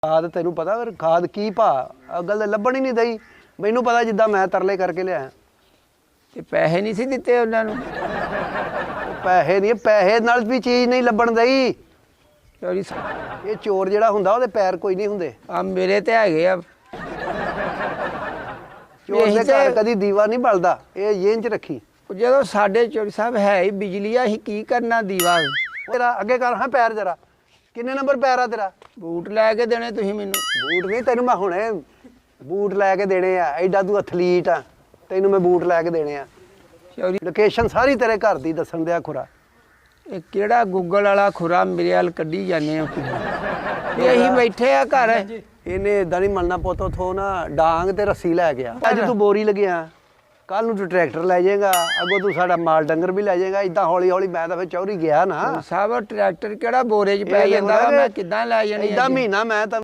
ਖਾਦ ਤੈਨੂੰ ਪਤਾ ਫਿਰ ਖਾਦ ਕੀ ਭਾ ਗੱਲ ਲੱਭਣ ਹੀ ਨਹੀਂ ਦਈ। ਮੈਨੂੰ ਪਤਾ ਜਿੱਦਾਂ ਮੈਂ ਤਰਲੇ ਕਰਕੇ ਲਿਆ। ਤੇ ਪੈਸੇ ਨਹੀਂ ਸੀ ਦਿੱਤੇ ਉਹਨਾਂ ਨੂੰ? ਪੈਸੇ ਨਹੀਂ, ਪੈਸੇ ਨਾਲ ਵੀ ਚੀਜ਼ ਨਹੀਂ ਲੱਭਣ ਦਈ। ਚੋਰੀ ਇਹ ਚੋਰ ਜਿਹੜਾ ਹੁੰਦਾ ਉਹਦੇ ਪੈਰ ਕੋਈ ਨਹੀਂ ਹੁੰਦੇ। ਆ ਮੇਰੇ ਤੇ ਹੈਗੇ ਆ। ਚੋਰ ਦੇ ਘਰ ਕਦੀ ਦੀਵਾ ਨਹੀਂ ਬਲਦਾ, ਇਹ ਜੇਨ ਚ ਰੱਖੀ। ਜਦੋਂ ਸਾਡੇ ਚੋਰੀ ਸਾਹਿਬ ਹੈ ਹੀ ਬਿਜਲੀ ਆ, ਅਸੀਂ ਕੀ ਕਰਨਾ ਦੀਵਾ? ਤੇਰਾ ਅੱਗੇ ਕਰ ਹਾਂ ਪੈਰ ਜਰਾ। ਕਿੰਨੇ ਨੰਬਰ ਪੈਰ ਆ ਤੇਰਾ? ਬੂਟ ਲੈ ਕੇ ਦੇਣੇ ਤੁਸੀਂ ਮੈਨੂੰ? ਬੂਟ ਨਹੀਂ ਤੈਨੂੰ ਮੈਂ ਹੁਣੇ ਬੂਟ ਲੈ ਕੇ ਦੇਣੇ ਆ। ਐਡਾ ਤੂੰ ਐਥਲੀਟ ਆ, ਤੈਨੂੰ ਮੈਂ ਬੂਟ ਲੈ ਕੇ ਦੇਣੇ ਆ। ਚੋਰੀ ਲੋਕੇਸ਼ਨ ਸਾਰੀ ਤੇਰੇ ਘਰ ਦੀ ਦੱਸਣ ਦਿਆ ਖੁਰਾ। ਇਹ ਕਿਹੜਾ ਗੂਗਲ ਵਾਲਾ ਖੁਰਾ ਮੇਰੇ ਵੱਲ ਕੱਢੀ ਜਾਂਦੇ ਆ? ਇਹ ਅਸੀਂ ਬੈਠੇ ਆ ਘਰ। ਇਹਨੇ ਇਦਾਂ ਨਹੀਂ ਮੰਨਣਾ ਪੁੱਤ। ਉਥੋਂ ਨਾ ਡਾਂਗ ਤੇ ਰੱਸੀ ਲੈ ਗਿਆ। ਅੱਜ ਤੂੰ ਬੋਰੀ ਲੱਗਿਆ, ਕੱਲ ਨੂੰ ਤੂੰ ਟਰੈਕਟਰ ਲੈ ਜਾਏਗਾ, ਅੱਗੋਂ ਤੂੰ ਸਾਡਾ ਮਾਲ ਡੰਗਰ ਵੀ ਲੈ ਜਾਏਗਾ। ਇਦਾਂ ਹੌਲੀ ਹੌਲੀ ਮੈਂ ਤਾਂ ਫਿਰ ਚੌਰੀ ਗਿਆ ਨਾ। ਸਾਹਿਬ ਟਰੈਕਟਰ ਕਿਹੜਾ ਬੋਰੇ 'ਚ ਪੈ ਜਾਂਦਾ ਵਾ, ਮੈਂ ਕਿੱਦਾਂ ਲੈ ਜਾਣੀ? ਇਦਾਂ ਮਹੀਨਾ ਮੈਂ ਤਾਂ